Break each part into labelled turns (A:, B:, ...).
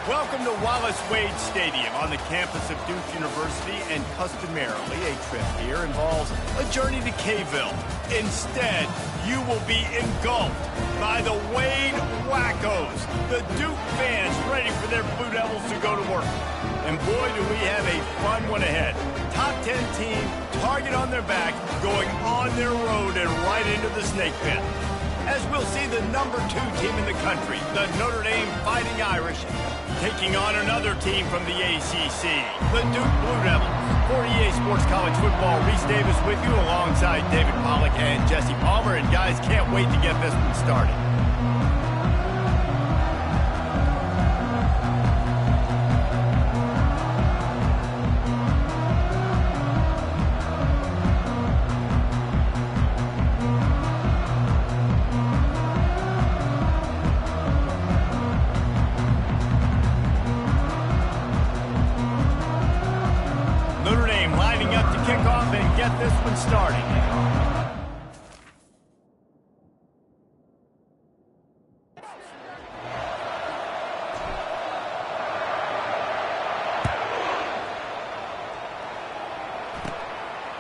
A: Welcome to Wallace Wade Stadium on the campus of Duke University, and customarily a trip here involves a journey to K-ville. Instead, you will be engulfed by the Wade Wackos, the Duke fans ready for their Blue Devils to go to work. And boy, do we have a fun one ahead. Top 10 team, target on their back, going on their road and right into the snake pit. As we'll see the number 2 team in the country, the Notre Dame Fighting Irish, taking on another team from the ACC, the Duke Blue Devils. For EA Sports College Football, Reese Davis with you alongside David Pollack and Jesse Palmer. And guys, can't wait to get this one started. Notre Dame lining up to kick off and get this one started.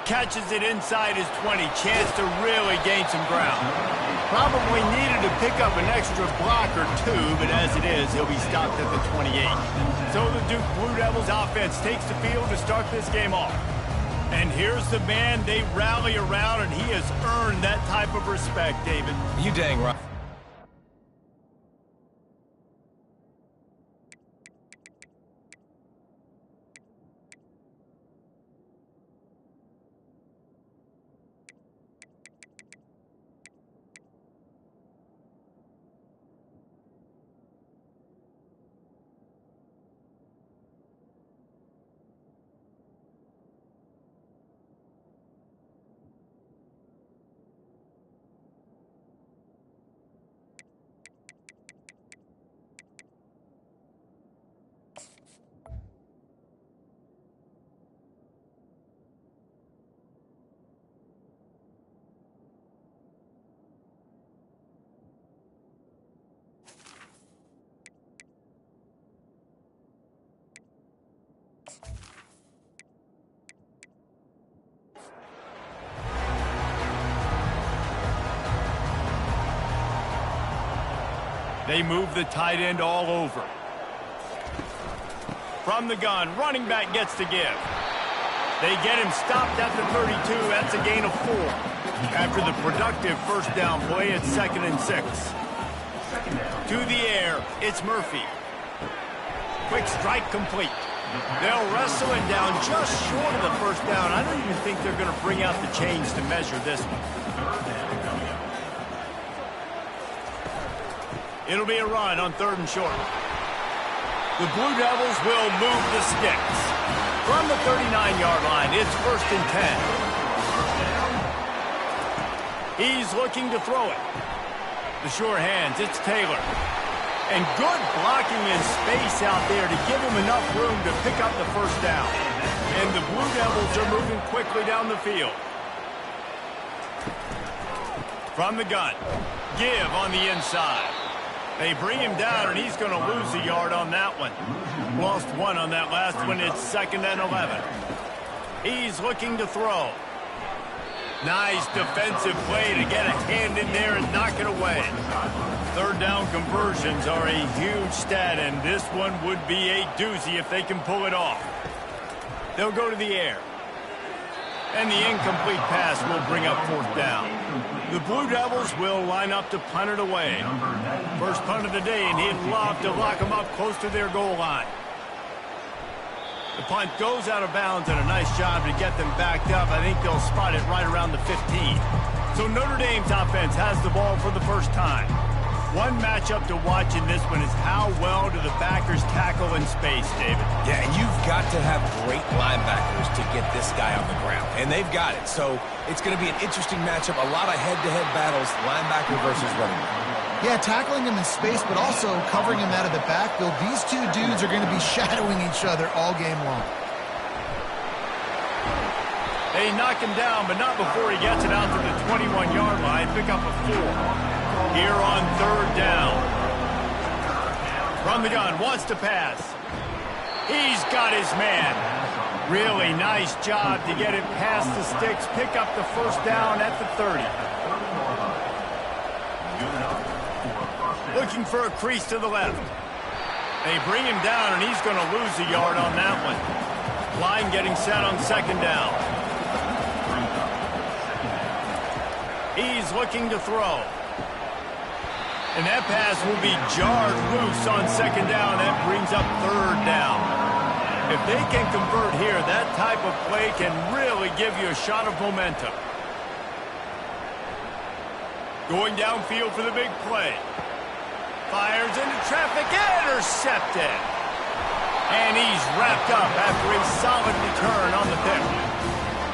A: Catches it inside his 20. Chance to really gain some ground. Probably needed to pick up an extra block or 2, but as it is, he'll be stopped at the 28. So the Duke Blue Devils offense takes the field to start this game off. And here's the man they rally around, and he has earned that type of respect, David.
B: You dang right.
A: They move the tight end all over. From the gun, running back gets to give. They get him stopped at the 32. That's a gain of 4. After the productive first down play, it's 2nd and 6. To the air, it's Murphy. Quick strike complete. They'll wrestle it down just short of the first down. I don't even think they're going to bring out the chains to measure this one. It'll be a run on 3rd and short. The Blue Devils will move the sticks. From the 39-yard line, it's 1st and 10. He's looking to throw it. The sure hands, it's Taylor. And good blocking in space out there to give him enough room to pick up the first down. And the Blue Devils are moving quickly down the field. From the gun, give on the inside. They bring him down, and he's going to lose a yard on that one. Lost 1 on that last one. It's 2nd and 11. He's looking to throw. Nice defensive play to get a hand in there and knock it away. 3rd down conversions are a huge stat, and this one would be a doozy if they can pull it off. They'll go to the air. And the incomplete pass will bring up 4th down. The Blue Devils will line up to punt it away. First punt of the day, and he'd love to lock them up close to their goal line. The punt goes out of bounds, and a nice job to get them backed up. I think they'll spot it right around the 15. So Notre Dame's offense has the ball for the first time. One matchup to watch in this one is how well do the backers tackle in space, David?
B: Yeah, and you've got to have great linebackers to get this guy on the ground, and they've got it. So it's going to be an interesting matchup, a lot of head-to-head battles, linebacker versus running back.
C: Yeah, tackling him in space, but also covering him out of the backfield. These two dudes are going to be shadowing each other all game long.
A: They knock him down, but not before he gets it out to the 21-yard line. Pick up a 4. Here on 3rd down. From the gun, wants to pass. He's got his man. Really nice job to get it past the sticks, pick up the first down at the 30. Looking for a crease to the left. They bring him down, and he's going to lose a yard on that one. Line getting set on second down. He's looking to throw. And that pass will be jarred loose on second down. That brings up third down. If they can convert here, that type of play can really give you a shot of momentum. Going downfield for the big play. Fires into traffic, intercepted. And he's wrapped up after a solid return on the pick.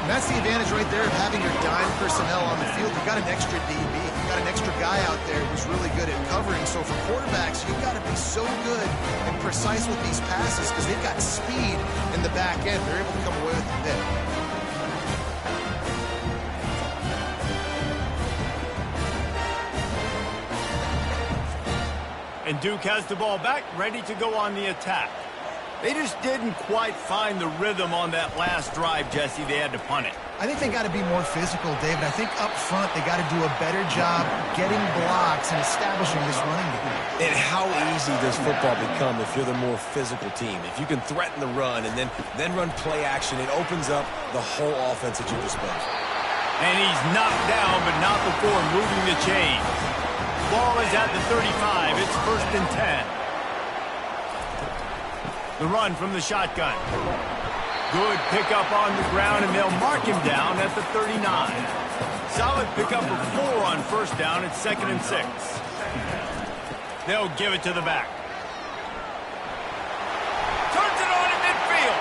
C: And that's the advantage right there of having your dime personnel on the field. You've got an extra DB. You've got an extra guy out there who's really good at covering. So for quarterbacks, you've got to be so good and precise with these passes because they've got speed in the back end. They're able to come away with the pick.
A: And Duke has the ball back, ready to go on the attack. They just didn't quite find the rhythm on that last drive, Jesse. They had to punt it.
C: I think they got to be more physical, David. I think up front they got to do a better job getting blocks and establishing this running game.
B: And how easy does football become if you're the more physical team? If you can threaten the run and then run play action, it opens up the whole offense at your disposal.
A: And he's knocked down, but not before moving the chains. Ball is at the 35. It's 1st and 10. The run from the shotgun. Good pickup on the ground, and they'll mark him down at the 39. Solid pickup of 4 on first down. It's 2nd and 6. They'll give it to the back. Turns it on in midfield.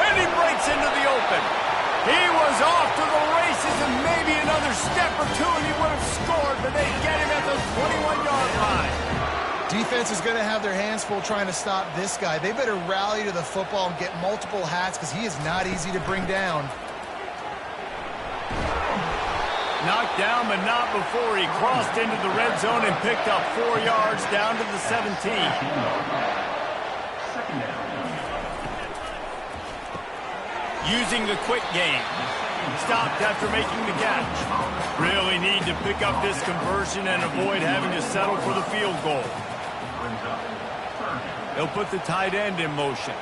A: And he breaks into the open. He was off to the races, and maybe another step or two, and he would have scored, but they get him at the 21-yard line.
C: Defense is going to have their hands full trying to stop this guy. They better rally to the football and get multiple hats because he is not easy to bring down.
A: Knocked down, but not before he crossed into the red zone and picked up 4 yards down to the 17. Using the quick game. Stopped after making the catch. Really need to pick up this conversion and avoid having to settle for the field goal. They'll put the tight end in motion.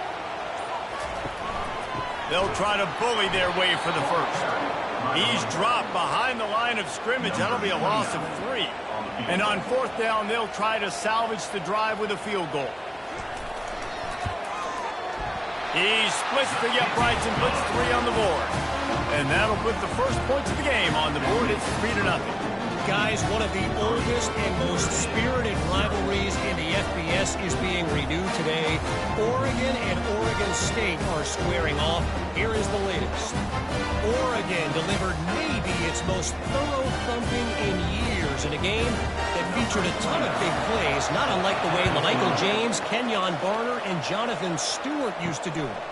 A: They'll try to bully their way for the first. He's dropped behind the line of scrimmage. That'll be a loss of 3. And on 4th down, they'll try to salvage the drive with a field goal. He splits the uprights and puts 3 on the board. And that'll put the first points of the game on the board. It's 3-0.
D: Guys, one of the oldest and most spirited rivalries in the FBS is being renewed today. Oregon and Oregon State are squaring off. Here is the latest. Oregon delivered maybe its most thorough thumping in years in a game that featured a ton of big plays, not unlike the way Michael James, Kenyon Barner, and Jonathan Stewart used to do it.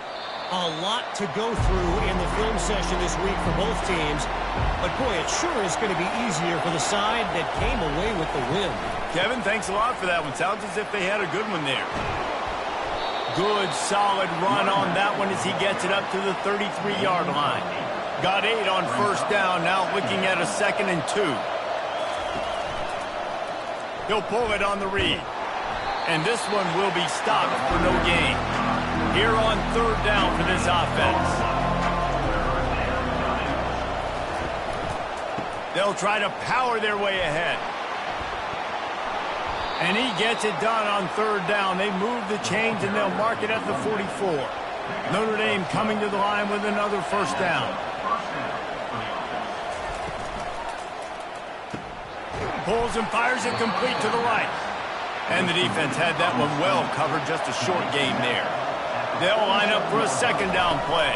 D: A lot to go through in the film session this week for both teams. But, boy, it sure is going to be easier for the side that came away with the win.
A: Kevin, thanks a lot for that one. Sounds as if they had a good one there. Good, solid run on that one as he gets it up to the 33-yard line. Got 8 on first down, now looking at a 2nd and 2. He'll pull it on the read. And this one will be stopped for no gain. Here on 3rd down for this offense. They'll try to power their way ahead. And he gets it done on 3rd down. They move the chains and they'll mark it at the 44. Notre Dame coming to the line with another first down. Pulls and fires it complete to the right. And the defense had that one well covered, just a short game there. They'll line up for a 2nd down play.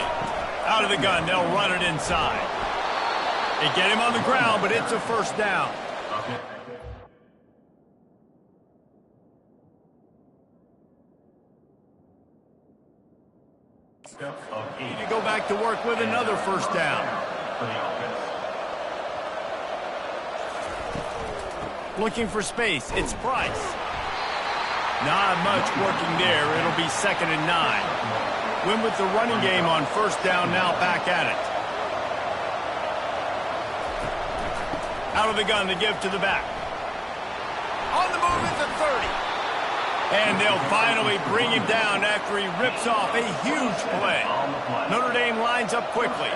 A: Out of the gun, they'll run it inside. They get him on the ground, but it's a first down. Need to go back to work with another first down. Looking for space. It's Price. Not much working there. It'll be 2nd and 9. Win with the running game on 1st down, now back at it. Out of the gun to give to the back. On the move at the 30. And they'll finally bring him down after he rips off a huge play. Notre Dame lines up quickly.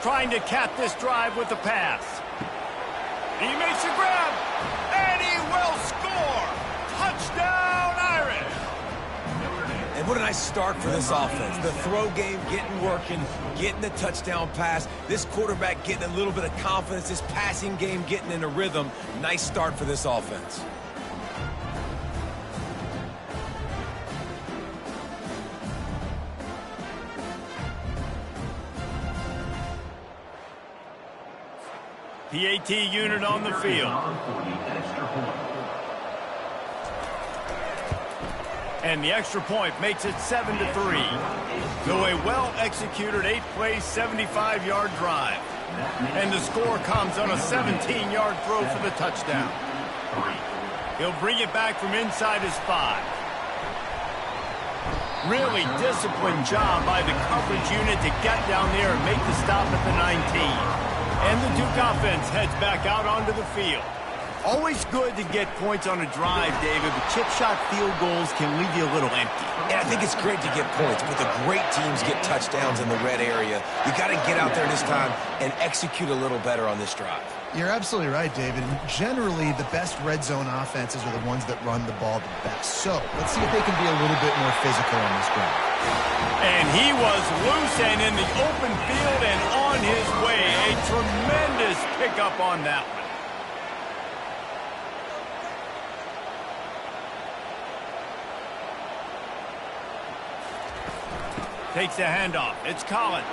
A: Trying to cap this drive with the pass. He makes a grab, and he will score. Touchdown, Irish.
B: And what a nice start for this offense. The throw game getting working, getting the touchdown pass. This quarterback getting a little bit of confidence. This passing game getting in a rhythm. Nice start for this offense.
A: PAT unit on the field. And the extra point makes it 7-3. So a well-executed 8-play, 75-yard drive. And the score comes on a 17-yard throw for the touchdown. He'll bring it back from inside his 5. Really disciplined job by the coverage unit to get down there and make the stop at the 19. And the Duke offense heads back out onto the field. Always good to get points on a drive, David, but chip shot field goals can leave you a little empty.
B: Yeah, I think it's great to get points, but the great teams get touchdowns in the red area. You got to get out there this time and execute a little better on this drive.
C: You're absolutely right, David. And generally, the best red zone offenses are the ones that run the ball the best. So let's see if they can be a little bit more physical on this drive.
A: And he was loose and in the open field and on his way. A tremendous pickup on that one. Takes the handoff. It's Collins.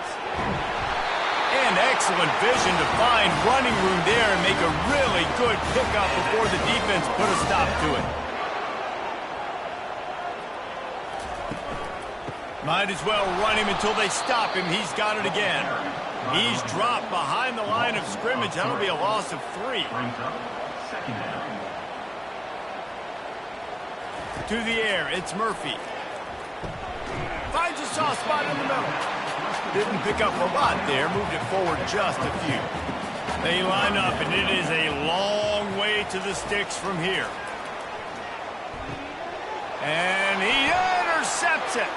A: And excellent vision to find running room there and make a really good pickup before the defense put a stop to it. Might as well run him until they stop him. He's got it again. He's dropped behind the line of scrimmage. That'll be a loss of 3. To the air, it's Murphy. Finds a soft spot in the middle. Didn't pick up a lot there. Moved it forward just a few. They line up, and it is a long way to the sticks from here. And he intercepts it.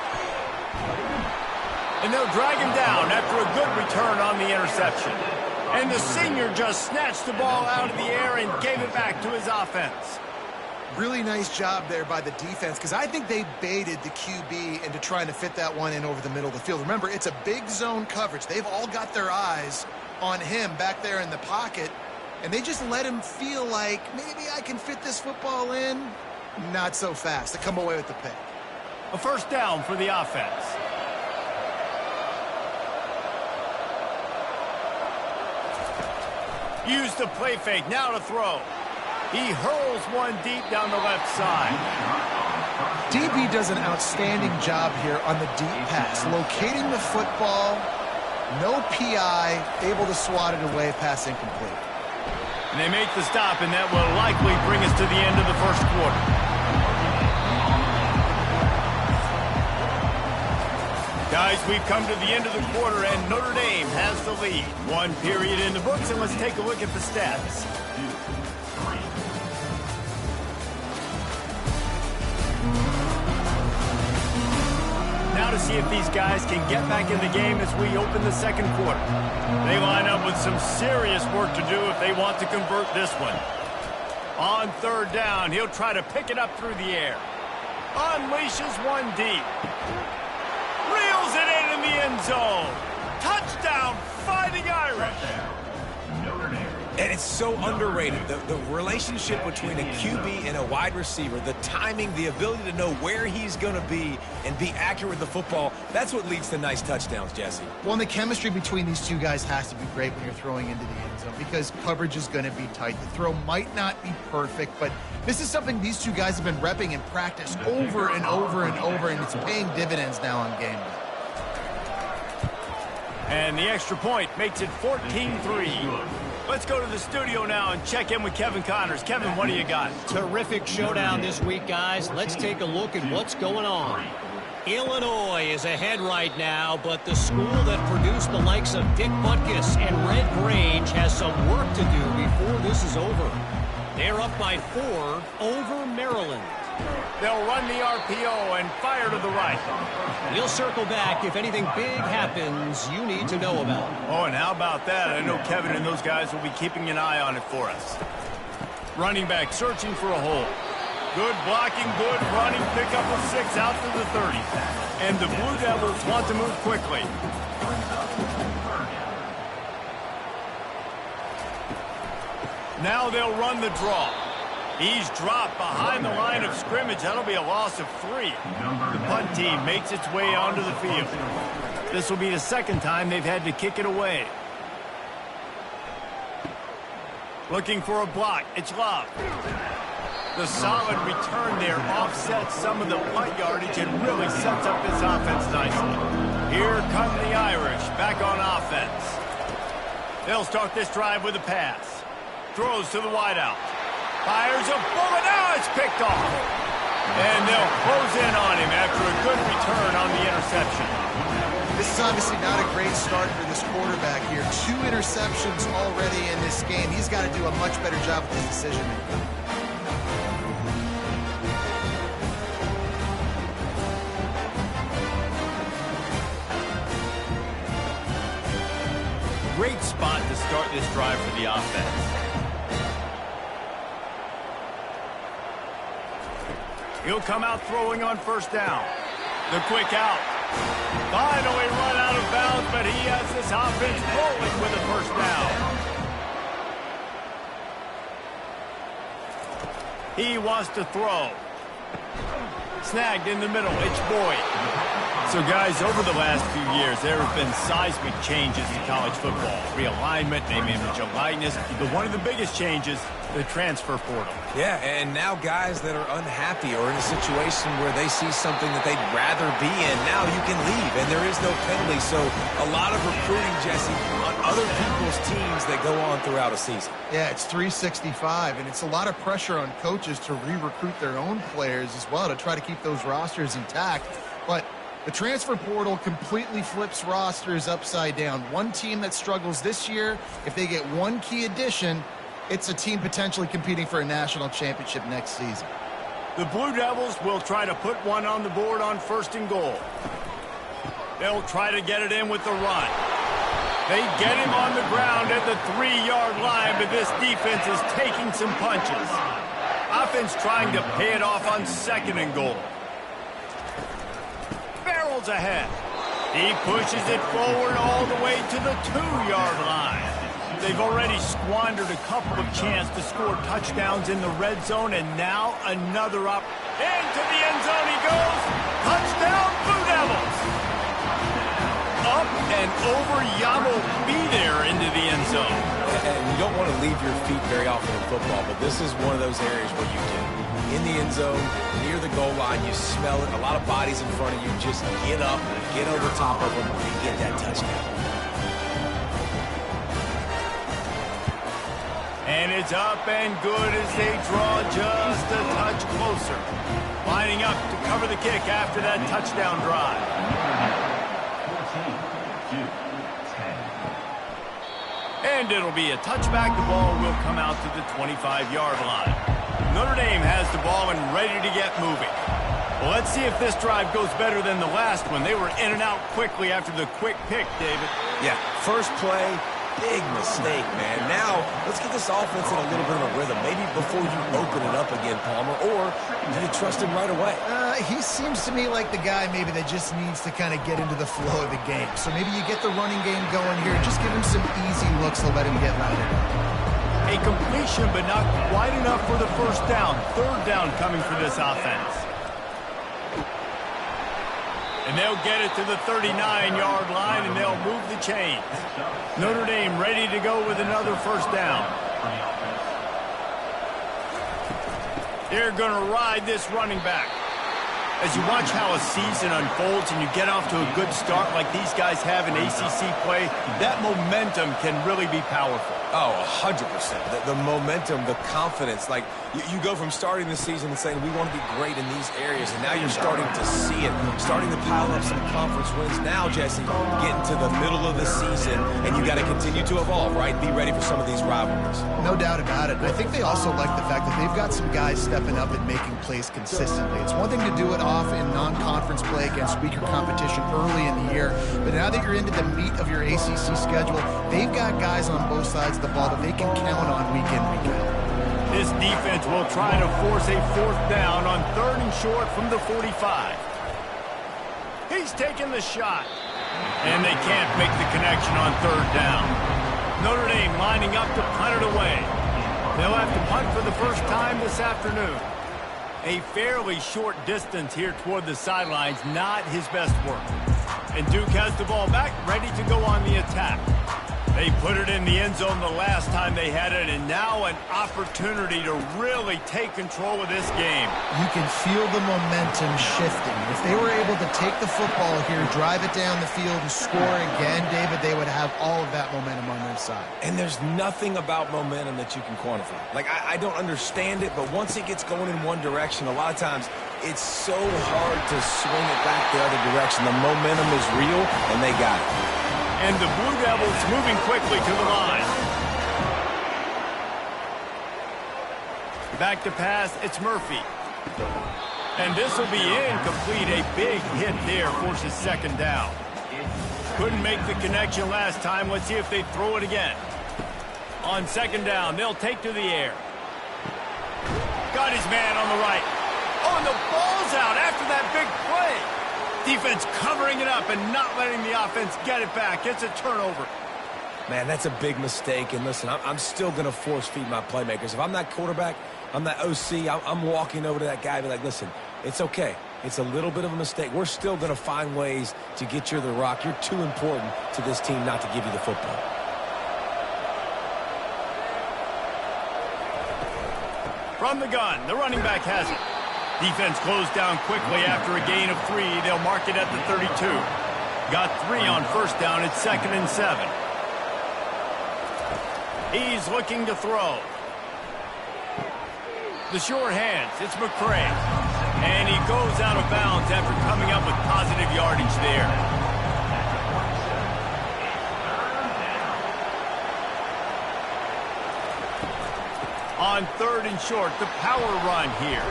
A: And they'll drag him down after a good return on the interception. And the senior just snatched the ball out of the air and gave it back to his offense.
C: Really nice job there by the defense, because I think they baited the QB into trying to fit that one in over the middle of the field. Remember, it's a big zone coverage. They've all got their eyes on him back there in the pocket, and they just let him feel like, maybe I can fit this football in. Not so fast. They come away with the pick.
A: A first down for the offense. Use the play fake, now to throw. He hurls one deep down the left side.
C: DB does an outstanding job here on the deep pass, locating the football, no PI, able to swat it away, pass incomplete.
A: And they make the stop, and that will likely bring us to the end of the first quarter. Guys, we've come to the end of the quarter, and Notre Dame has the lead. 1 period in the books, and let's take a look at the stats. Now to see if these guys can get back in the game as we open the second quarter. They line up with some serious work to do if they want to convert this one. On 3rd down, he'll try to pick it up through the air. Unleashes one deep. Reels it in the end zone. Touchdown, Fighting Irish.
B: And it's so underrated. The relationship between a QB and a wide receiver, the timing, the ability to know where he's going to be and be accurate with the football, that's what leads to nice touchdowns, Jesse.
C: Well, and the chemistry between these two guys has to be great when you're throwing into the end zone, because coverage is going to be tight. The throw might not be perfect, but this is something these two guys have been repping in practice over and over and over, and it's paying dividends now on game day.
A: And the extra point makes it 14-3. Let's go to the studio now and check in with Kevin Connors. Kevin, what do you got?
D: Terrific showdown this week, guys. Let's take a look at what's going on. Illinois is ahead right now, but the school that produced the likes of Dick Butkus and Red Grange has some work to do before this is over. They're up by 4 over Maryland.
A: They'll run the RPO and fire to the right.
D: We'll circle back if anything big happens you need to know about.
A: Oh, and how about that? I know Kevin and those guys will be keeping an eye on it for us. Running back searching for a hole. Good blocking, good running, pickup of 6 out to the 30. And the Blue Devils want to move quickly. Now they'll run the draw. He's dropped behind the line of scrimmage. That'll be a loss of 3. The punt team makes its way onto the field. This will be the second time they've had to kick it away. Looking for a block. It's Love. The solid return there offsets some of the punt yardage and really sets up this offense nicely. Here come the Irish back on offense. They'll start this drive with a pass. Throws to the wideout. Fires a bullet. Now it's picked off. And they'll close in on him after a good return on the interception.
C: This is obviously not a great start for this quarterback here. 2 interceptions already in this game. He's got to do a much better job with his decision making.
A: Great spot to start this drive for the offense. He'll come out throwing on first down. The quick out. Finally run out of bounds, but he has this offense rolling with a first down. He wants to throw. Snagged in the middle. It's Boyd. So, guys, over the last few years, there have been seismic changes to college football. Realignment, name, image, and likeness. But one of the biggest changes, the transfer portal.
B: Yeah, and now guys that are unhappy or in a situation where they see something that they'd rather be in, now you can leave, and there is no penalty. So a lot of recruiting, Jesse, on other people's teams that go on throughout a season.
C: Yeah, it's 365, and it's a lot of pressure on coaches to re-recruit their own players as well to try to keep those rosters intact. But the transfer portal completely flips rosters upside down. One team that struggles this year, if they get one key addition, it's a team potentially competing for a national championship next season.
A: The Blue Devils will try to put one on the board on 1st and goal. They'll try to get it in with the run. They get him on the ground at the 3-yard line, but this defense is taking some punches. Offense trying to pay it off on 2nd and goal. Barrels ahead. He pushes it forward all the way to the 2-yard line. They've already squandered a couple of chances to score touchdowns in the red zone, and now another up. Into the end zone he goes. Touchdown, Blue Devils. Up and over. Yamo be there into the end zone.
B: And you don't want to leave your feet very often in football, but this is one of those areas where you do. In the end zone, near the goal line, you smell it. A lot of bodies in front of you. Just get up, get over top of them, and get that touchdown.
A: And it's up and good as they draw just a touch closer. Lining up to cover the kick after that touchdown drive. And it'll be a touchback. The ball will come out to the 25-yard line. Notre Dame has the ball and ready to get moving. Well, let's see if this drive goes better than the last one. They were in and out quickly after the quick pick, David.
B: Yeah, first play, big mistake, man. Now, let's get this offense in a little bit of a rhythm. Maybe before you open it up again, Palmer, or do you trust him right away?
C: He seems to me like the guy maybe that just needs to kind of get into the flow of the game. So maybe you get the running game going here. Just give him some easy looks to let him get lighted up.
A: A completion, but not quite enough for the first down. 3rd down coming for this offense. And they'll get it to the 39-yard line, and they'll move the chains. Notre Dame ready to go with another first down. They're going to ride this running back. As you watch how a season unfolds and you get off to a good start like these guys have in ACC play, that momentum can really be powerful.
B: Oh, 100%. The momentum, the confidence. Like, you go from starting the season and saying, we want to be great in these areas, and now you're starting to see it, starting to pile up some conference wins. Now, Jesse, getting to the middle of the season, and you got to continue to evolve, right? Be ready for some of these rivalries.
C: No doubt about it. And I think they also like the fact that they've got some guys stepping up and making plays consistently. It's one thing to do it off in non-conference play against weaker competition early in the year, but now that you're into the meat of your ACC schedule, they've got guys on both sides of the ball that they can count on week in, week out.
A: This defense will try to force a 4th down on 3rd and short from the 45. He's taking the shot. And they can't make the connection on 3rd down. Notre Dame lining up to punt it away. They'll have to punt for the first time this afternoon. A fairly short distance here toward the sidelines, not his best work. And Duke has the ball back, ready to go on the attack. They put it in the end zone the last time they had it, and now an opportunity to really take control of this game.
C: You can feel the momentum shifting. If they were able to take the football here, drive it down the field, and score again, David, they would have all of that momentum on their side.
B: And there's nothing about momentum that you can quantify. Like, I don't understand it, but once it gets going in one direction, a lot of times it's so hard to swing it back the other direction. The momentum is real, and they got it.
A: And the Blue Devils moving quickly to the line. Back to pass, it's Murphy. And this will be incomplete. A big hit there forces 2nd down. Couldn't make the connection last time. Let's see if they throw it again. On 2nd down, they'll take to the air. Got his man on the right. Oh, and the ball's out after that big play. Defense covering it up and not letting the offense get it back. It's a turnover.
B: Man, that's a big mistake. And listen, I'm still going to force feed my playmakers. If I'm that quarterback, I'm that OC, I'm walking over to that guy and be like, listen, it's okay. It's a little bit of a mistake. We're still going to find ways to get you the rock. You're too important to this team not to give you the football.
A: From the gun, the running back has it. Defense closed down quickly after a gain of 3. They'll mark it at the 32. Got 3 on 1st down. It's 2nd and 7. He's looking to throw. The sure hands. It's McCray. And he goes out of bounds after coming up with positive yardage there. On 3rd and short, the power run here.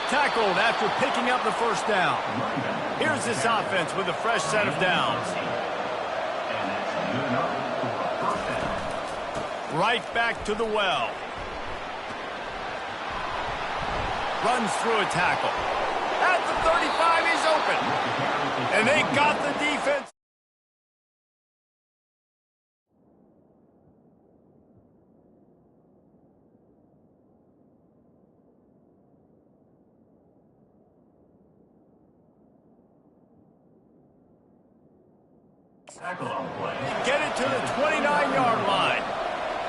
A: Tackled after picking up the 1st down. Here's this offense with a fresh set of downs. Right back to the well. Runs through a tackle. At the 35, he's open. And they got the defense. Get it to the 29-yard line.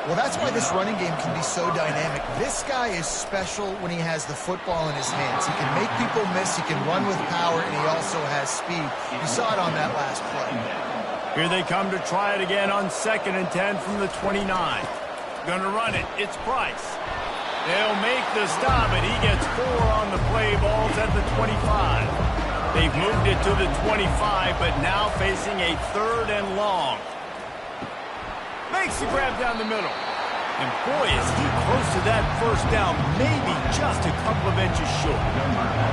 C: Well, that's why this running game can be so dynamic. This guy is special when he has the football in his hands. He can make people miss, he can run with power, and he also has speed. You saw it on that last play.
A: Here they come to try it again on 2nd and 10 from the 29. Gonna run it. It's Price. They'll make the stop, and he gets 4 on the play. Balls at the 25. They've moved it to the 25, but now facing a 3rd and long. Makes the grab down the middle. And boy, is he close to that 1st down, maybe just a couple of inches short.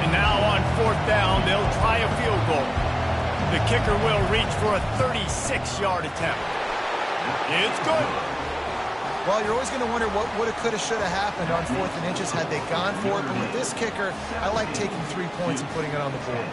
A: And now on 4th down, they'll try a field goal. The kicker will reach for a 36-yard attempt. It's good.
C: Well, you're always going to wonder what woulda, coulda, shoulda happened on 4th and inches had they gone for it. But with this kicker, I like taking 3 points and putting it on the board.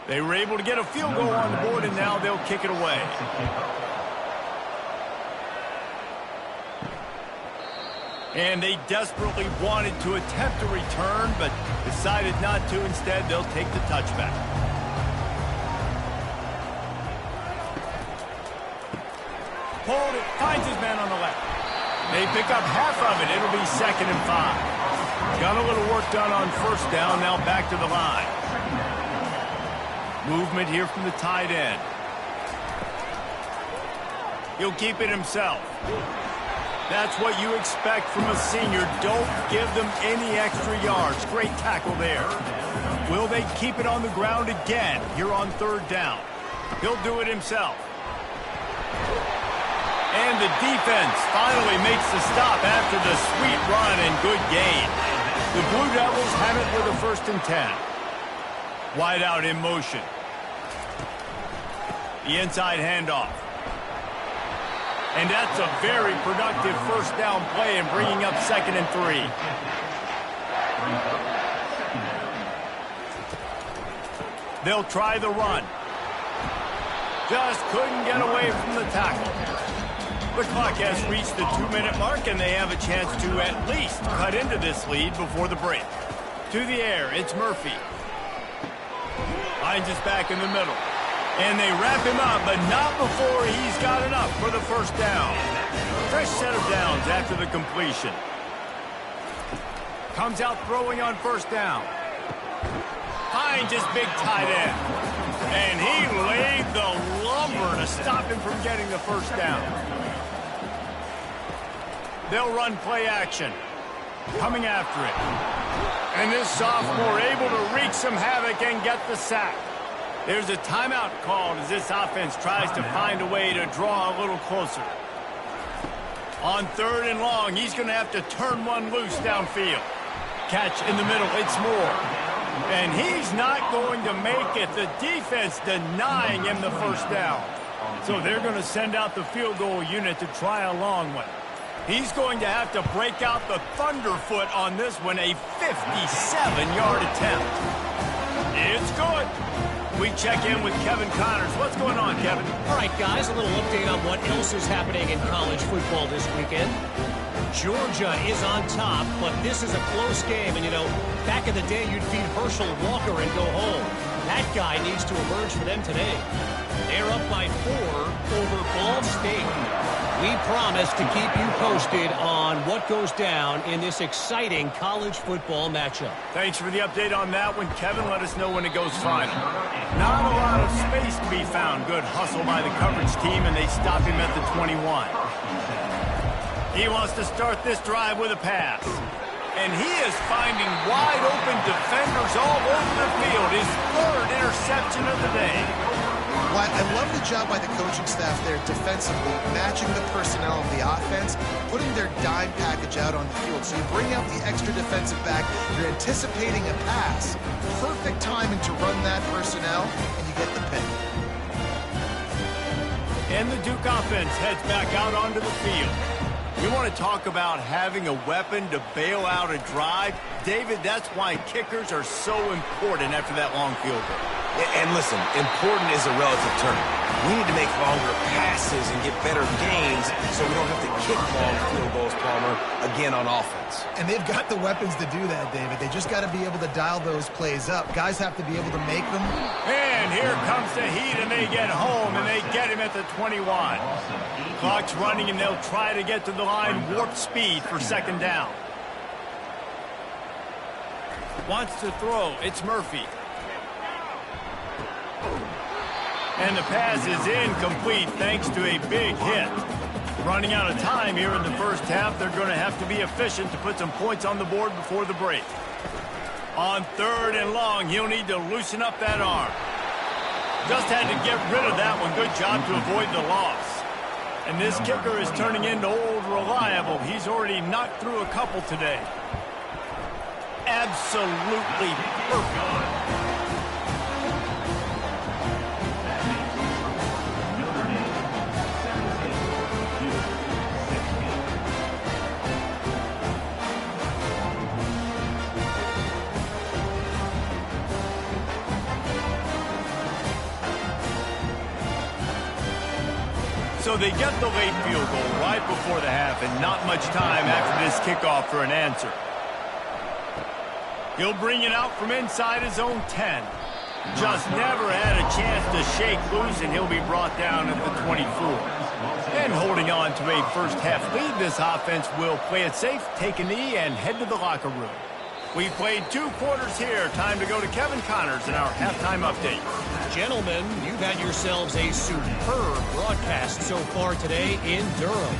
A: They were able to get a field goal on the board, and now they'll kick it away. And they desperately wanted to attempt a return, but decided not to. Instead, they'll take the touchback. hold it, finds his man on the left. They pick up half of it. It'll be 2nd and 5. Got a little work done on first down, now back to the line. Movement here from the tight end. He'll keep it himself. That's what you expect from a senior. Don't give them any extra yards. Great tackle there. Will they keep it on the ground again here on 3rd down? He'll do it himself. And the defense finally makes the stop after the sweet run and good gain. The Blue Devils have it with a 1st and 10. Wide out in motion. The inside handoff. And that's a very productive 1st down play and bringing up 2nd and 3. They'll try the run. Just couldn't get away from the tackle. The clock has reached the 2-minute mark, and they have a chance to at least cut into this lead before the break. To the air, it's Murphy. Finds us back in the middle. And they wrap him up, but not before he's got enough for the 1st down. Fresh set of downs after the completion. Comes out throwing on 1st down. Finds his big tight end. And he laid the lumber to stop him from getting the 1st down. They'll run play action. Coming after it. And this sophomore able to wreak some havoc and get the sack. There's a timeout called as this offense tries to find a way to draw a little closer. On 3rd and long, he's going to have to turn one loose downfield. Catch in the middle, it's Moore. And he's not going to make it. The defense denying him the 1st down. So they're going to send out the field goal unit to try a long one. He's going to have to break out the thunderfoot on this one, a 57-yard attempt. It's good. We check in with Kevin Connors. What's going on, Kevin?
D: All right, guys, a little update on what else is happening in college football this weekend. Georgia is on top, but this is a close game. And, you know, back in the day, you'd feed Herschel Walker and go home. That guy needs to emerge for them today. They're up by 4 over Ball State. We promise to keep you posted on what goes down in this exciting college football matchup.
A: Thanks for the update on that one, Kevin. Let us know when it goes final. Not a lot of space to be found. Good hustle by the coverage team, and they stop him at the 21. He wants to start this drive with a pass. And he is finding wide-open defenders all over the field. His 3rd interception of the day.
C: Well, I love the job by the coaching staff there defensively, matching the personnel of the offense, putting their dime package out on the field. So you bring out the extra defensive back, you're anticipating a pass. Perfect timing to run that personnel, and you get the pick.
A: And the Duke offense heads back out onto the field. You want to talk about having a weapon to bail out a drive? David, that's why kickers are so important after that long field goal.
B: And listen, important is a relative term. We need to make longer passes and get better gains so we don't have to kick long field goals, Palmer, again on offense.
C: And they've got the weapons to do that, David. They just got to be able to dial those plays up. Guys have to be able to make them.
A: And here comes the heat, and they get home, and they get him at the 21. Clock's running, and they'll try to get to the line warp speed for 2nd down. Wants to throw. It's Murphy. And the pass is incomplete thanks to a big hit. Running out of time here in the 1st half. They're going to have to be efficient to put some points on the board before the break. On 3rd and long, he'll need to loosen up that arm. Just had to get rid of that one. Good job to avoid the loss. And this kicker is turning into old reliable. He's already knocked through a couple today. Absolutely perfect. So they get the late field goal right before the half, and not much time after this kickoff for an answer. He'll bring it out from inside his own 10. Just never had a chance to shake loose, and he'll be brought down at the 24. And holding on to a first-half lead, this offense will play it safe, take a knee, and head to the locker room. We've played 2 quarters here. Time to go to Kevin Connors in our halftime update.
D: Gentlemen, you've had yourselves a superb broadcast so far today in Durham.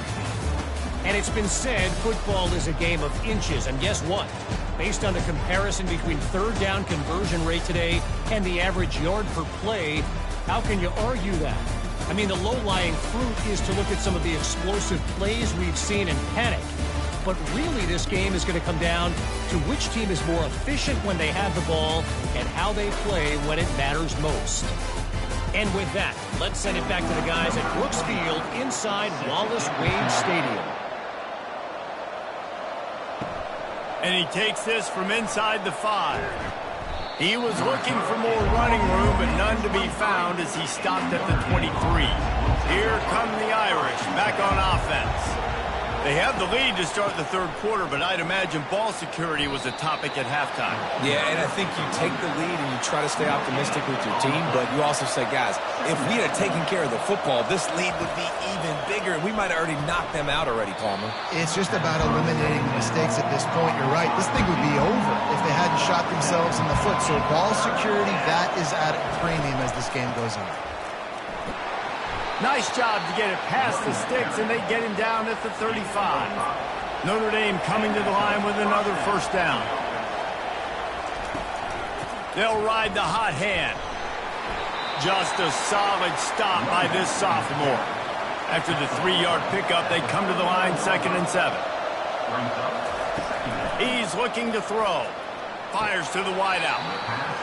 D: And it's been said football is a game of inches. And guess what? Based on the comparison between third down conversion rate today and the average yard per play, how can you argue that? I mean, the low-lying fruit is to look at some of the explosive plays we've seen and panic. But really, this game is going to come down to which team is more efficient when they have the ball and how they play when it matters most. And with that, let's send it back to the guys at Brooks Field inside Wallace Wade Stadium.
A: And he takes this from inside the 5. He was looking for more running room, but none to be found as he stopped at the 23. Here come the Irish, back on offense. They have the lead to start the third quarter, but I'd imagine ball security was a topic at halftime.
B: Yeah, and I think you take the lead and you try to stay optimistic with your team, but you also say, guys, if we had taken care of the football, this lead would be even bigger, and we might have already knocked them out already, Palmer.
C: It's just about eliminating the mistakes at this point. You're right. This thing would be over if they hadn't shot themselves in the foot. So ball security, that is at a premium as this game goes on.
A: Nice job to get it past the sticks, and they get him down at the 35. Notre Dame coming to the line with another first down. They'll ride the hot hand. Just a solid stop by this sophomore. After the 3-yard pickup, they come to the line 2nd and 7. He's looking to throw. Fires to the wideout.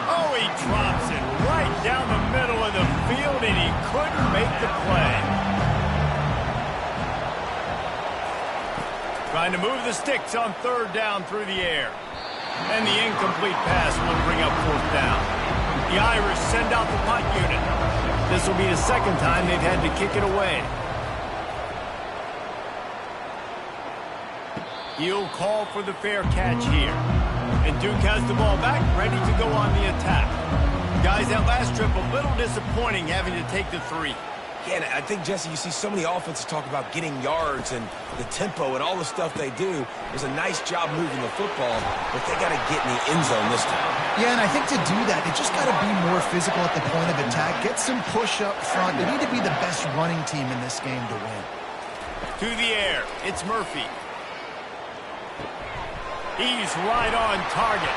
A: Oh, he drops it right down the middle of the field, and he couldn't make the play. Trying to move the sticks on 3rd down through the air. And the incomplete pass will bring up 4th down. The Irish send out the punt unit. This will be the 2nd time they've had to kick it away. He'll call for the fair catch here. And Duke has the ball back, ready to go on the attack. Guys, that last trip, a little disappointing having to take the 3.
B: Yeah, and I think, Jesse, you see so many offenses talk about getting yards and the tempo and all the stuff they do. It was a nice job moving the football, but they got to get in the end zone this time.
C: Yeah, and I think to do that, they just got to be more physical at the point of attack. Get some push up front. They need to be the best running team in this game to win.
A: To the air, it's Murphy. He's right on target.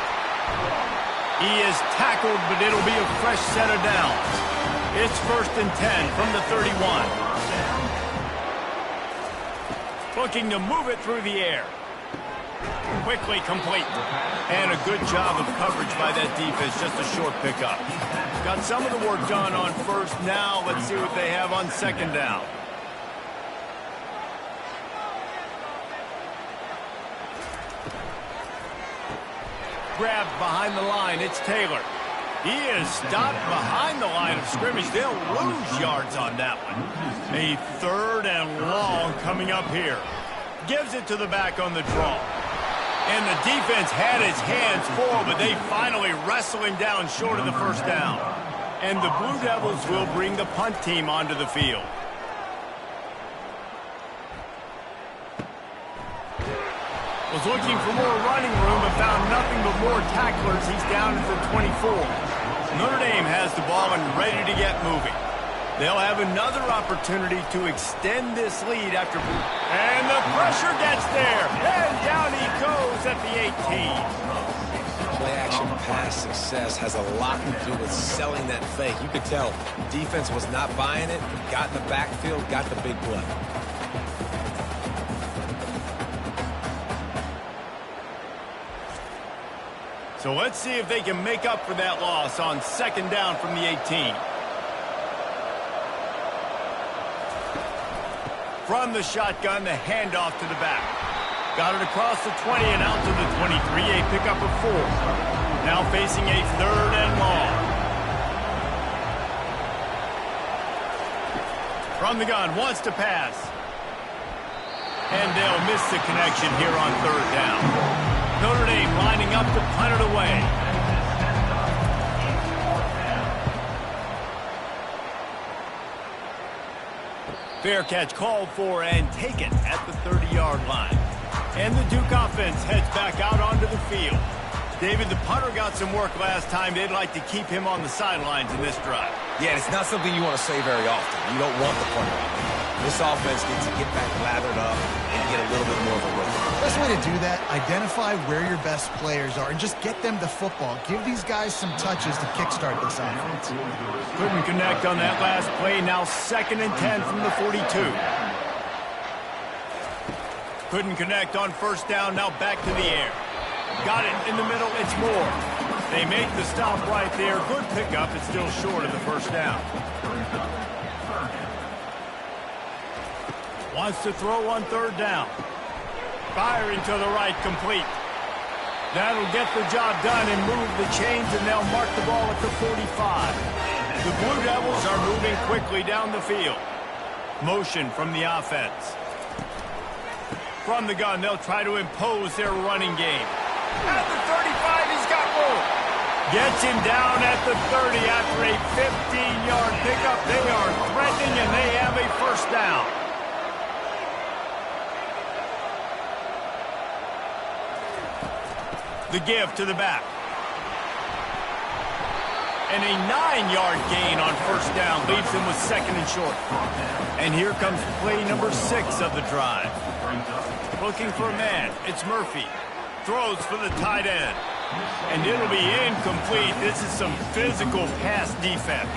A: He is tackled, but it'll be a fresh set of downs. It's 1st and 10 from the 31. Looking to move it through the air. Quickly complete. And a good job of coverage by that defense, just a short pickup. Got some of the work done on 1st. Now let's see what they have on 2nd down. Grabbed behind the line, it's Taylor. He is stopped behind the line of scrimmage. They'll lose yards on that one. A 3rd and long coming up here. Gives it to the back on the draw. And the defense had his hands full, but they finally wrestle him down short of the 1st down. And the Blue Devils will bring the punt team onto the field. Was looking for more running room, but found nothing but more tacklers. He's down at the 24. Notre Dame has the ball and ready to get moving. They'll have another opportunity to extend this lead after... And the pressure gets there. And down he goes at the 18.
B: Play-action pass success has a lot to do with selling that fake. You could tell defense was not buying it. Got in the backfield, got the big play.
A: So let's see if they can make up for that loss on 2nd down from the 18. From the shotgun, the handoff to the back. Got it across the 20 and out to the 23, a pickup of 4. Now facing a 3rd and long. From the gun, wants to pass. And they'll miss the connection here on 3rd down. Notre Dame lining up to punt it away. Fair catch called for and taken at the 30-yard line. And the Duke offense heads back out onto the field. David, the punter got some work last time. They'd like to keep him on the sidelines in this drive.
B: Yeah, it's not something you want to say very often. You don't want the punter out there. This offense needs to get back lathered up and get a little bit more of a rhythm.
C: Best way to do that, identify where your best players are and just get them the football. Give these guys some touches to kickstart this offense.
A: Couldn't connect on that last play. Now 2nd and 10 from the 42. Couldn't connect on 1st down. Now back to the air. Got it in the middle. It's Moore. They make the stop right there. Good pickup. It's still short of the 1st down. Wants to throw on 3rd down. Firing to the right, complete. That'll get the job done and move the chains, and they'll mark the ball at the 45. The Blue Devils are moving quickly down the field. Motion from the offense. From the gun, they'll try to impose their running game. At the 35, he's got room. Gets him down at the 30 after a 15-yard pickup. They are threatening, and they have a 1st down. The give to the back. And a 9-yard gain on 1st down leaves them with 2nd and short. And here comes play number 6 of the drive. Looking for a man. It's Murphy. Throws for the tight end. And it'll be incomplete. This is some physical pass defense.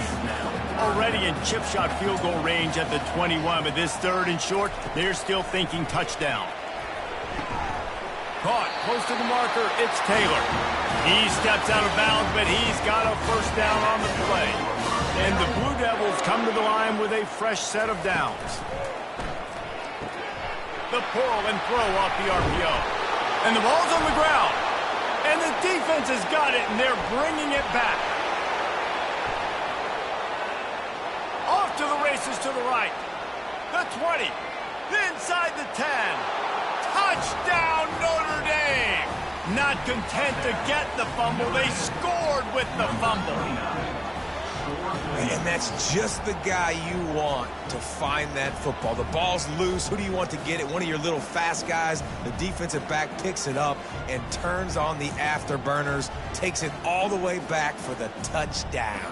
A: Already in chip shot field goal range at the 21, but this 3rd and short, they're still thinking touchdown. Caught close to the marker, it's Taylor. He steps out of bounds, but he's got a 1st down on the play. And the Blue Devils come to the line with a fresh set of downs. The pull and throw off the RPO. And the ball's on the ground. And the defense has got it, and they're bringing it back. Off to the races to the right. The 20. Inside the 10. Touchdown, Notre Dame! Not content to get the fumble, they scored with the fumble.
B: And that's just the guy you want to find that football. The ball's loose. Who do you want to get it? One of your little fast guys. The defensive back picks it up and turns on the afterburners, takes it all the way back for the touchdown.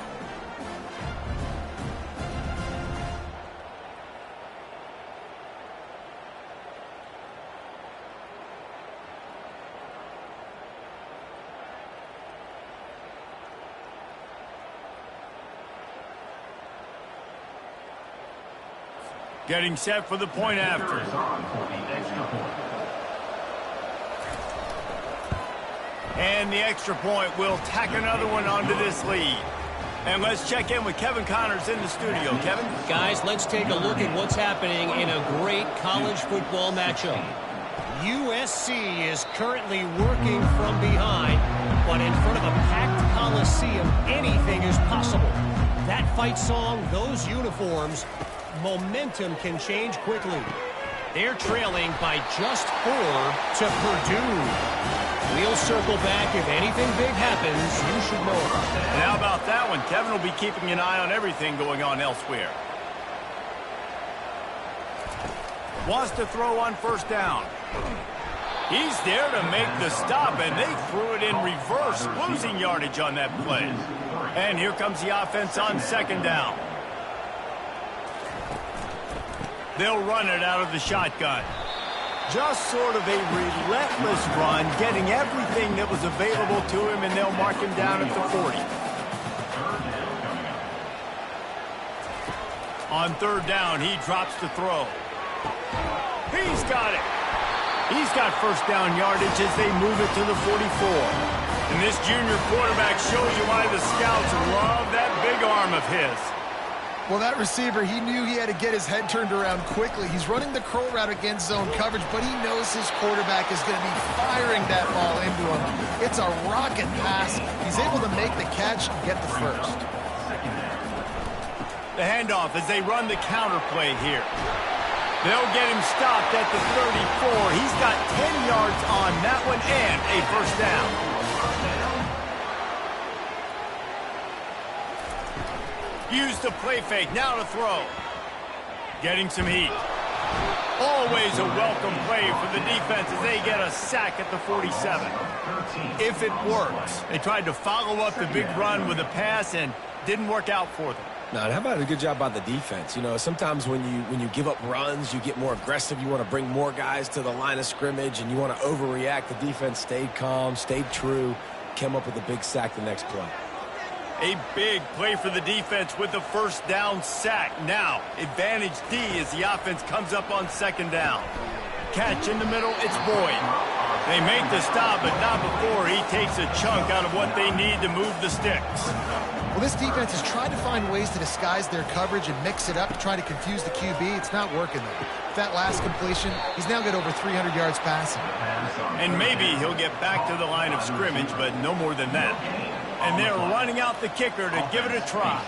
A: Getting set for the point after. And the extra point will tack another one onto this lead. And let's check in with Kevin Connors in the studio. Kevin?
D: Guys, let's take a look at what's happening in a great college football matchup. USC is currently working from behind, but in front of a packed Coliseum, anything is possible. That fight song, those uniforms, momentum can change quickly. They're trailing by just 4 to Purdue. We'll circle back. If anything big happens, you should know about that.
A: And how about that one? Kevin will be keeping an eye on everything going on elsewhere. Wants to throw on 1st down. He's there to make the stop, and they threw it in reverse, losing yardage on that play. And here comes the offense on 2nd down. They'll run it out of the shotgun. Just sort of a relentless run, getting everything that was available to him, and they'll mark him down at the 40. On 3rd down, he drops to throw. He's got it. He's got 1st down yardage as they move it to the 44. And this junior quarterback shows you why the scouts love that big arm of his.
C: Well, that receiver, he knew he had to get his head turned around quickly. He's running the curl route against zone coverage, but he knows his quarterback is going to be firing that ball into him. It's a rocket pass. He's able to make the catch and get the 1st.
A: The handoff as they run the counter play here. They'll get him stopped at the 34. He's got 10 yards on that one and a 1st down. Use the play fake, now to throw. Getting some heat. Always a welcome play for the defense as they get a sack at the 47. If it works. They tried to follow up the big run with a pass and didn't work out for them.
B: Now, how about a good job by the defense? You know, sometimes when you give up runs, you get more aggressive. You want to bring more guys to the line of scrimmage, and you want to overreact. The defense stayed calm, stayed true, came up with a big sack the next play.
A: A big play for the defense with the first down sack. Now, advantage D as the offense comes up on second down. Catch in the middle, it's Boyd. They make the stop, but not before he takes a chunk out of what they need to move the sticks.
C: Well, this defense has tried to find ways to disguise their coverage and mix it up to try to confuse the QB. It's not working, though. That last completion, he's now got over 300 yards passing.
A: And maybe he'll get back to the line of scrimmage, but no more than that. And they're running out the kicker to give it a try.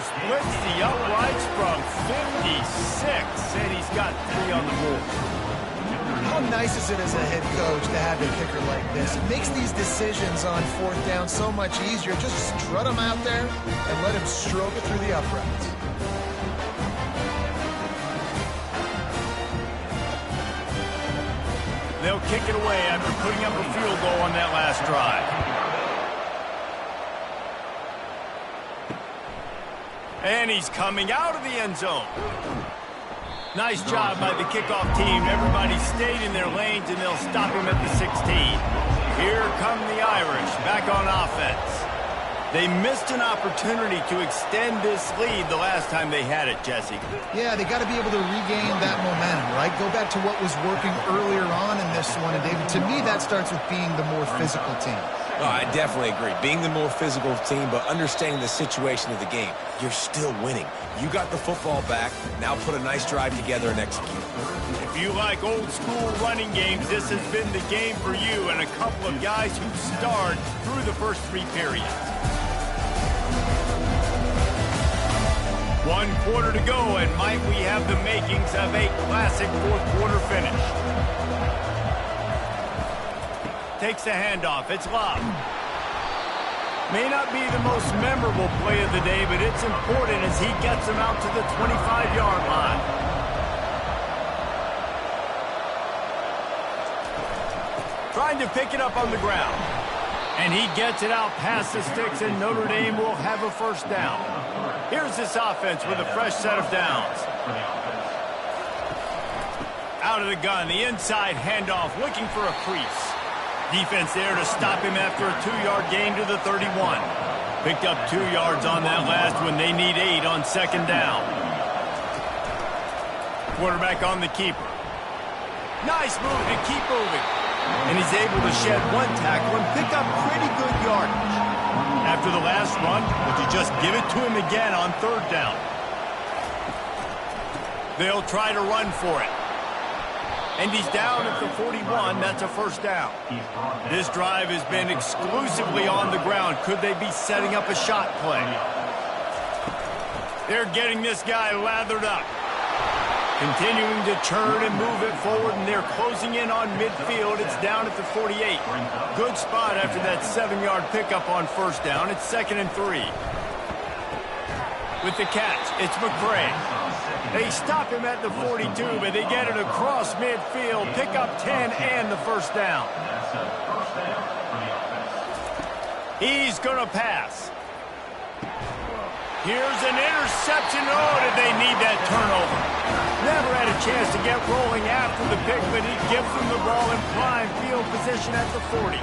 A: Splits the uprights from 56, and he's got 3 on the board.
C: How nice is it as a head coach to have a kicker like this? It makes these decisions on fourth down so much easier. Just strut him out there and let him stroke it through the uprights.
A: They'll kick it away after putting up a field goal on that last drive. And he's coming out of the end zone. Nice job by the kickoff team. Everybody stayed in their lanes, and they'll stop him at the 16. Here come the Irish, back on offense. They missed an opportunity to extend this lead the last time they had it, Jesse.
C: Yeah, they got to be able to regain that momentum, right? Go back to what was working earlier on in this one. And, David, to me, that starts with being the more physical team.
B: Oh, I definitely agree. Being the more physical team, but understanding the situation of the game. You're still winning. You got the football back. Now put a nice drive together and execute.
A: If you like old-school running games, this has been the game for you and a couple of guys who starred through the first 3 periods. 1 quarter to go, and might we have the makings of a classic fourth-quarter finish. Takes the handoff. It's Love. May not be the most memorable play of the day, but it's important as he gets him out to the 25-yard line. Trying to pick it up on the ground. And he gets it out past the sticks, and Notre Dame will have a first down. Here's this offense with a fresh set of downs. Out of the gun, the inside handoff, looking for a crease. Defense there to stop him after a 2-yard gain to the 31. Picked up 2 yards on that last when they need 8 on second down. Quarterback on the keeper. Nice move to keep moving. And he's able to shed 1 tackle and pick up pretty good yardage. After the last run, would you just give it to him again on third down? They'll try to run for it. And he's down at the 41. That's a first down. This drive has been exclusively on the ground. Could they be setting up a shot play? They're getting this guy lathered up. Continuing to churn and move it forward, and they're closing in on midfield. It's down at the 48. Good spot after that 7-yard pickup on first down. It's 2nd and 3. With the catch, it's McCray. They stop him at the 42, but they get it across midfield. Pick up 10 and the first down. He's going to pass. Here's an interception. Oh, did they need that turnover? Never had a chance to get rolling after the pick, but he gives them the ball in prime field position at the 40.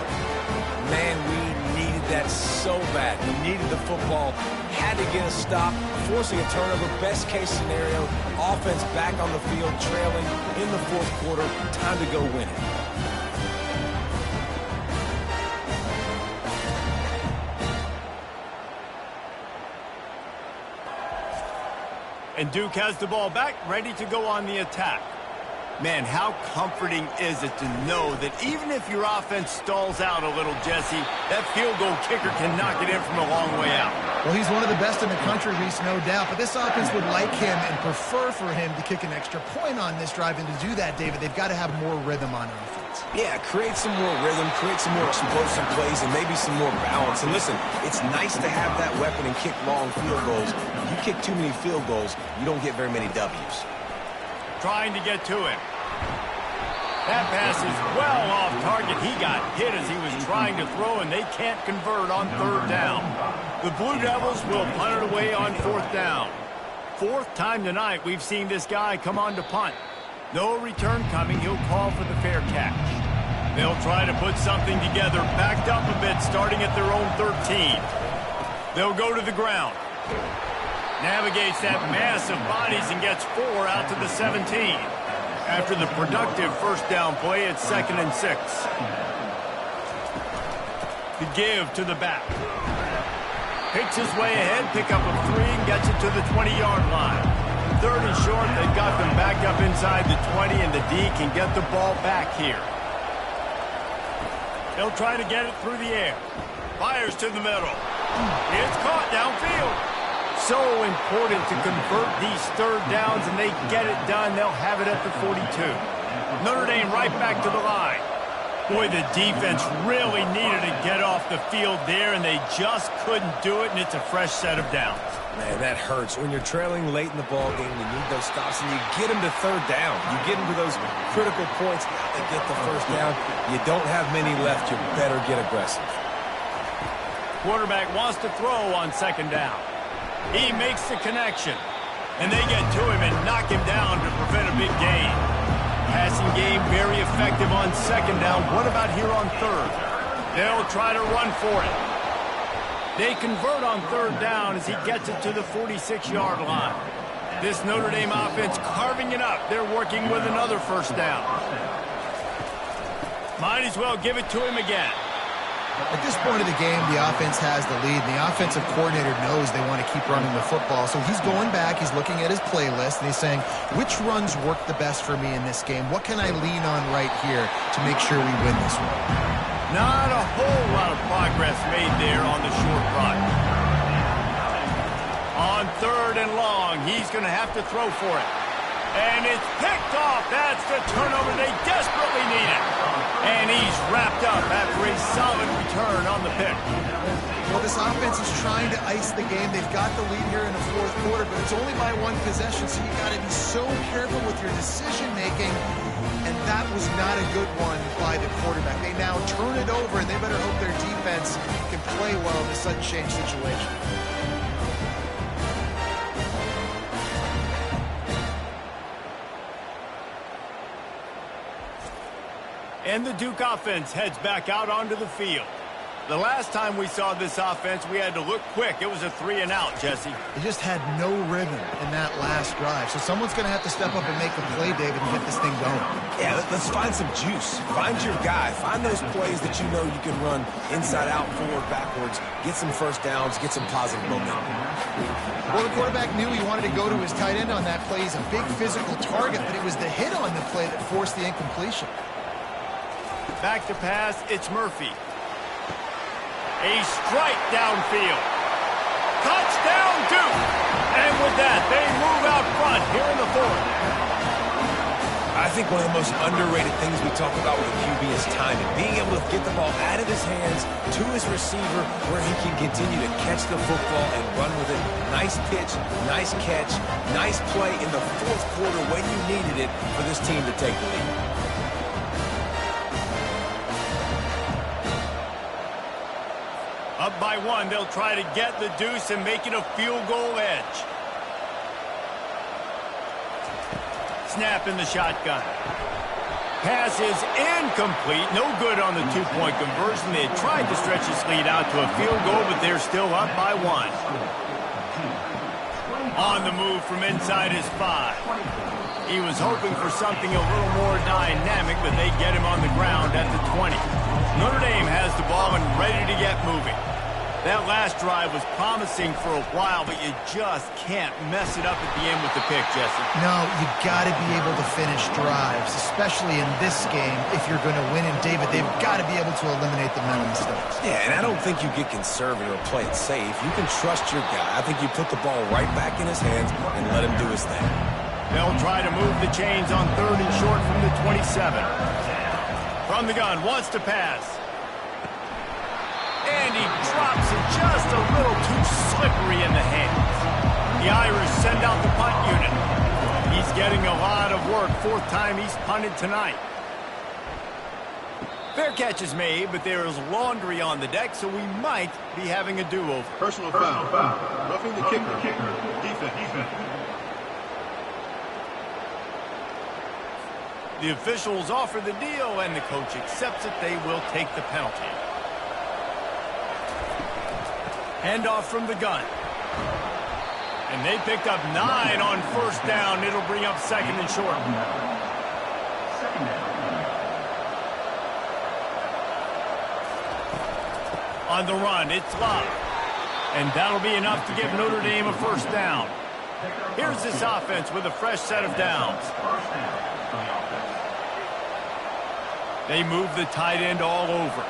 B: Man, we needed that so bad. We needed the football. Had to get a stop, forcing a turnover. Best case scenario, offense back on the field, trailing in the 4th quarter. Time to go win it.
A: And Duke has the ball back, ready to go on the attack. Man, how comforting is it to know that even if your offense stalls out a little, Jesse, that field goal kicker can knock it in from a long way out.
C: Well, he's one of the best in the country, Reese, no doubt. But this offense would like him and prefer for him to kick an extra point on this drive. And to do that, David, they've got to have more rhythm on offense. offense.
B: Yeah, create some more rhythm, create some more explosive plays, and maybe some more balance. And listen, it's nice to have that weapon and kick long field goals. If you kick too many field goals, you don't get very many W's.
A: Trying to get to him. That pass is well off target. He got hit as he was trying to throw, and they can't convert on third down. The Blue Devils will punt it away on fourth down. Fourth time tonight we've seen this guy come on to punt. No return coming. He'll call for the fair catch. They'll try to put something together, backed up a bit, starting at their own 13. They'll go to the ground. Navigates that mass of bodies and gets 4 out to the 17. After the productive first down play, it's 2nd and 6. The give to the back. Picks his way ahead, pick up a 3, and gets it to the 20-yard line. 3rd and short, they've got them back up inside the 20, and the D can get the ball back here. They'll try to get it through the air. Fires to the middle. It's caught downfield. So important to convert these third downs, and they get it done. They'll have it at the 42. Notre Dame right back to the line. Boy, the defense really needed to get off the field there, and they just couldn't do it, and it's a fresh set of downs.
B: Man, that hurts. When you're trailing late in the ball game, you need those stops, and you get them to third down. You get them to those critical points, they get the first down. You don't have many left. You better get aggressive.
A: Quarterback wants to throw on 2nd down. He makes the connection, and they get to him and knock him down to prevent a big gain. Passing game very effective on 2nd down. What about here on 3rd? They'll try to run for it. They convert on 3rd down as he gets it to the 46-yard line. This Notre Dame offense carving it up. They're working with another first down. Might as well give it to him again.
C: At this point of the game, the offense has the lead, and the offensive coordinator knows they want to keep running the football. So he's going back, he's looking at his playlist, and he's saying, which runs work the best for me in this game? What can I lean on right here to make sure we win this one?
A: Not a whole lot of progress made there on the short run. On 3rd and long, he's going to have to throw for it. And it's picked off. That's the turnover they desperately needed. And he's wrapped up after a solid return on the pick.
C: Well, this offense is trying to ice the game. They've got the lead here in the 4th quarter, but it's only by 1 possession, so you got to be so careful with your decision-making. And that was not a good one by the quarterback. They now turn it over, and they better hope their defense can play well in a sudden change situation.
A: And the Duke offense heads back out onto the field. The last time we saw this offense, we had to look quick. It was a 3-and-out, Jesse.
C: They just had no rhythm in that last drive. So someone's going to have to step up and make a play, David, and get this thing going.
B: Yeah, let's find some juice. Find your guy. Find those plays that you know you can run inside out, forward, backwards. Get some first downs. Get some positive momentum.
C: Well, the quarterback knew he wanted to go to his tight end on that play. He's a big physical target, but it was the hit on the play that forced the incompletion.
A: Back to pass, it's Murphy. A strike downfield. Touchdown, Duke! And with that, they move out front here in the 4th.
B: I think one of the most underrated things we talk about with a QB is timing. Being able to get the ball out of his hands to his receiver where he can continue to catch the football and run with it. Nice pitch, nice catch, nice play in the 4th quarter when you needed it for this team to take the lead.
A: Up by 1, they'll try to get the deuce and make it a field goal edge. Snap in the shotgun. Pass is incomplete. No good on the 2-point conversion. They tried to stretch this lead out to a field goal, but they're still up by 1. On the move from inside his 5. He was hoping for something a little more dynamic, but they get him on the ground at the 20. Notre Dame has the ball and ready to get moving. That last drive was promising for a while, but you just can't mess it up at the end with the pick, Jesse.
C: No, you got to be able to finish drives, especially in this game if you're going to win. And, David, they've got to be able to eliminate the mental mistakes.
B: Yeah, and I don't think you get conservative or play it safe. You can trust your guy. I think you put the ball right back in his hands and let him do his thing.
A: They'll try to move the chains on 3rd and short from the 27. From the gun, wants to pass. And he drops it just a little too slippery in the hands. The Irish send out the punt unit. He's getting a lot of work. Fourth time he's punted tonight. Fair catch is made, but there is laundry on the deck, so we might be having a do-over.
E: Personal foul. Roughing the kicker. Defense.
A: The officials offer the deal, and the coach accepts it. They will take the penalty. Handoff from the gun. And they picked up 9 on first down. It'll bring up second and short. On the run, it's Love. And that'll be enough to give Notre Dame a first down. Here's this offense with a fresh set of downs. They move the tight end all over.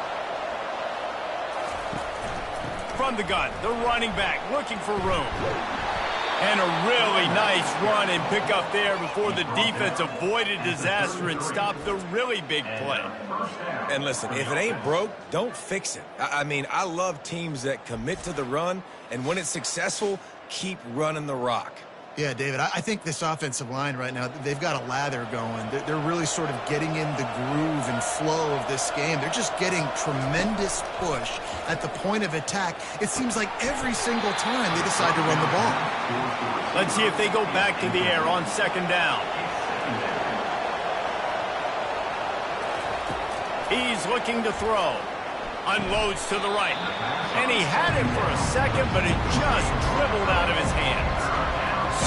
A: From the gun, the running back looking for room. And a really nice run and pick up there before the defense avoided disaster and stopped the really big play.
B: And listen, if it ain't broke, don't fix it. I mean, I love teams that commit to the run, and when it's successful, keep running the rock.
C: Yeah, David, I think this offensive line right now, they've got a lather going. They're really sort of getting in the groove and flow of this game. They're just getting tremendous push at the point of attack. It seems like every single time they decide to run the ball.
A: Let's see if they go back to the air on second down. He's looking to throw. Unloads to the right. And he had it for a second, but it just dribbled out of his hands.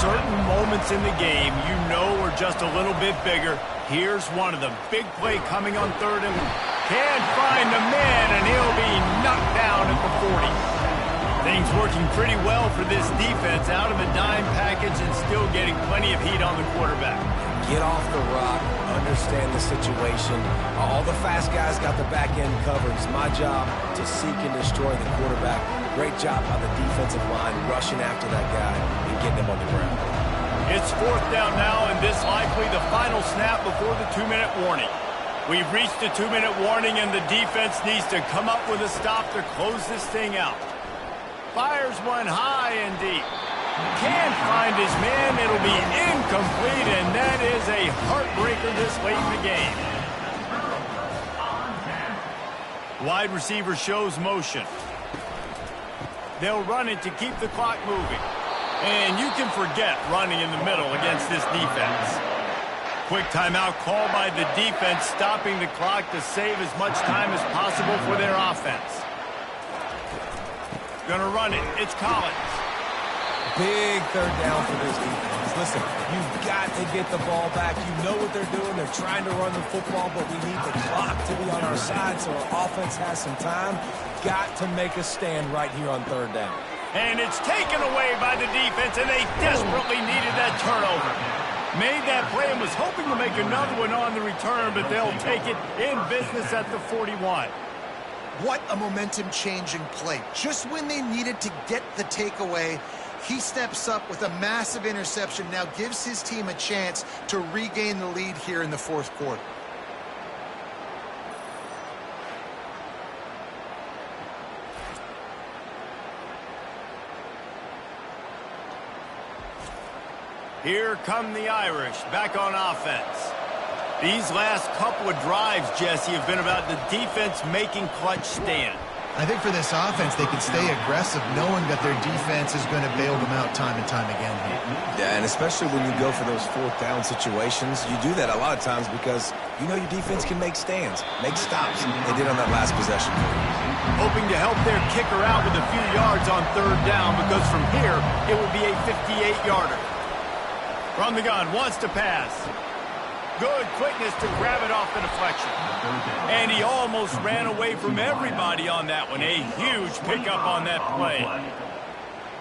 A: Certain moments in the game you know are just a little bit bigger. Here's one of them. Big play coming on third and can't find the man, and he'll be knocked down at the 40. Things working pretty well for this defense, out of a dime package and still getting plenty of heat on the quarterback.
B: Get off the rock, understand the situation. All the fast guys got the back end covered. It's my job to seek and destroy the quarterback. Great job by the defensive line rushing after that guy and getting him on the ground.
A: It's fourth down now, and this likely the final snap before the 2-minute warning. We've reached the 2-minute warning, and the defense needs to come up with a stop to close this thing out. Fires one high and deep. Can't find his man. It'll be incomplete, and that is a heartbreaker this late in the game. Wide receiver shows motion. They'll run it to keep the clock moving. And you can forget running in the middle against this defense. Quick timeout call by the defense, stopping the clock to save as much time as possible for their offense. Gonna run it. It's Collins.
B: Big third down for this defense. Listen, you've got to get the ball back. You know what they're doing. They're trying to run the football, but we need the clock to be on our side so our offense has some time. Got to make a stand right here on third down.
A: And it's taken away by the defense, and they desperately needed that turnover. Made that play and was hoping to make another one on the return, but they'll take it in business at the 41.
C: What a momentum-changing play. Just when they needed to get the takeaway, he steps up with a massive interception, now gives his team a chance to regain the lead here in the fourth quarter.
A: Here come the Irish, back on offense. These last couple of drives, Jesse, have been about the defense making clutch stand.
C: I think for this offense, they can stay aggressive, knowing that their defense is going to bail them out time and time again.
B: Yeah, and especially when you go for those fourth down situations, you do that a lot of times because you know your defense can make stands, make stops. They did on that last possession.
A: Hoping to help their kicker out with a few yards on third down, because from here, it would be a 58-yarder. From the gun, wants to pass. Good quickness to grab it off the deflection. And he almost ran away from everybody on that one. A huge pickup on that play.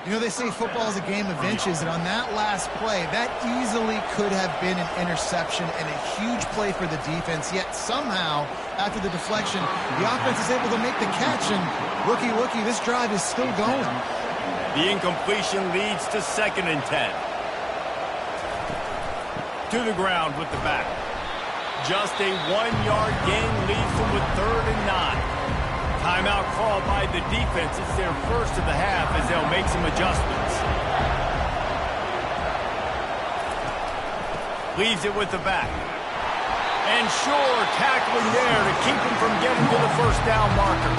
C: You know, they say football is a game of inches, and on that last play, that easily could have been an interception and a huge play for the defense, yet somehow, after the deflection, the offense is able to make the catch, and looky, this drive is still going.
A: The incompletion leads to 2nd and 10. To the ground with the back. Just a 1-yard gain leaves them with 3rd and 9. Timeout called by the defense. It's their first of the half as they'll make some adjustments. Leaves it with the back. And sure, tackling there to keep him from getting to the first down marker.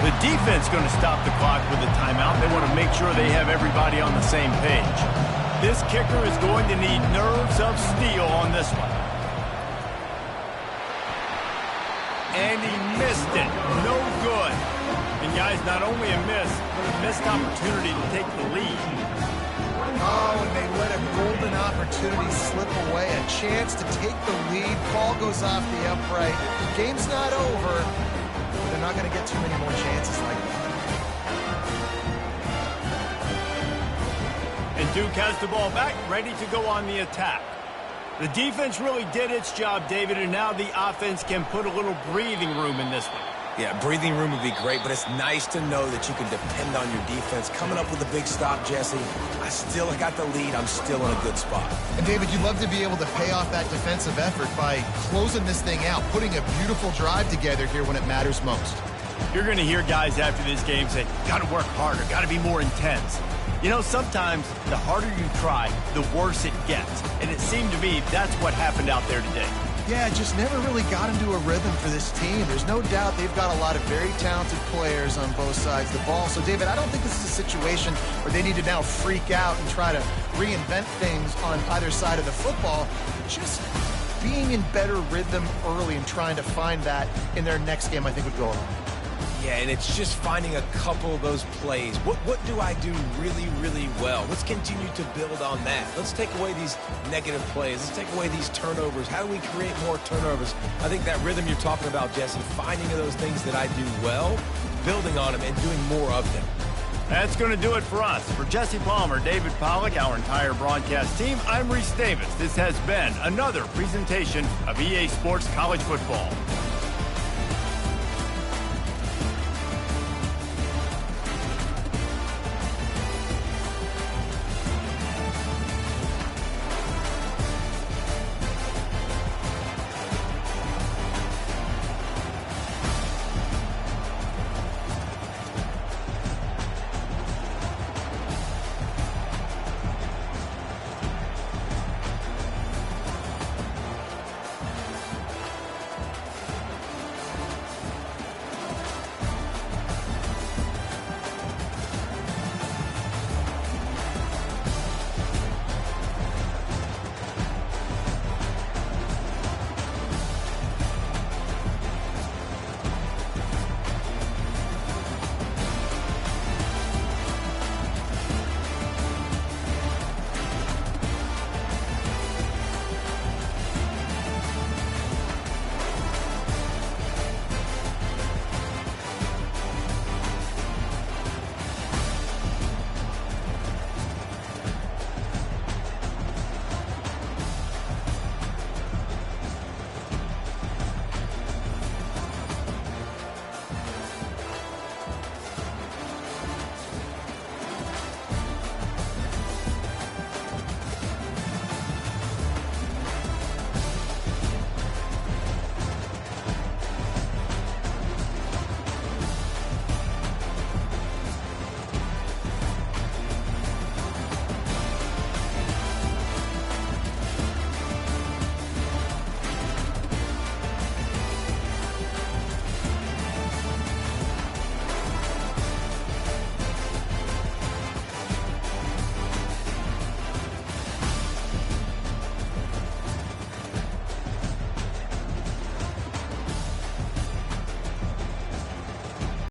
A: The defense going to stop the clock with a timeout. They want to make sure they have everybody on the same page. This kicker is going to need nerves of steel on this one. And he missed it. No good. And guys, not only a miss, but a missed opportunity to take the lead.
C: Oh, and they let a golden opportunity slip away. A chance to take the lead. Ball goes off the upright. Game's not over, but they're not going to get too many more chances like that.
A: And Duke has the ball back, ready to go on the attack. The defense really did its job, David, and now the offense can put a little breathing room in this one.
B: Yeah, breathing room would be great, but it's nice to know that you can depend on your defense. Coming up with a big stop, Jesse, I still got the lead. I'm still in a good spot.
C: And, David, you'd love to be able to pay off that defensive effort by closing this thing out, putting a beautiful drive together here when it matters most.
A: You're going to hear guys after this game say, got to work harder, got to be more intense. You know, sometimes the harder you try, the worse it gets. And it seemed to me that's what happened out there today.
C: Yeah, just never really got into a rhythm for this team. There's no doubt they've got a lot of very talented players on both sides of the ball. So, David, I don't think this is a situation where they need to now freak out and try to reinvent things on either side of the football. Just being in better rhythm early and trying to find that in their next game, I think, would go a long way.
B: Yeah, and it's just finding a couple of those plays. What do I do really, really well? Let's continue to build on that. Let's take away these negative plays. Let's take away these turnovers. How do we create more turnovers? I think that rhythm you're talking about, Jesse, finding those things that I do well, building on them, and doing more of them.
A: That's going to do it for us. For Jesse Palmer, David Pollack, our entire broadcast team, I'm Reese Davis. This has been another presentation of EA Sports College Football.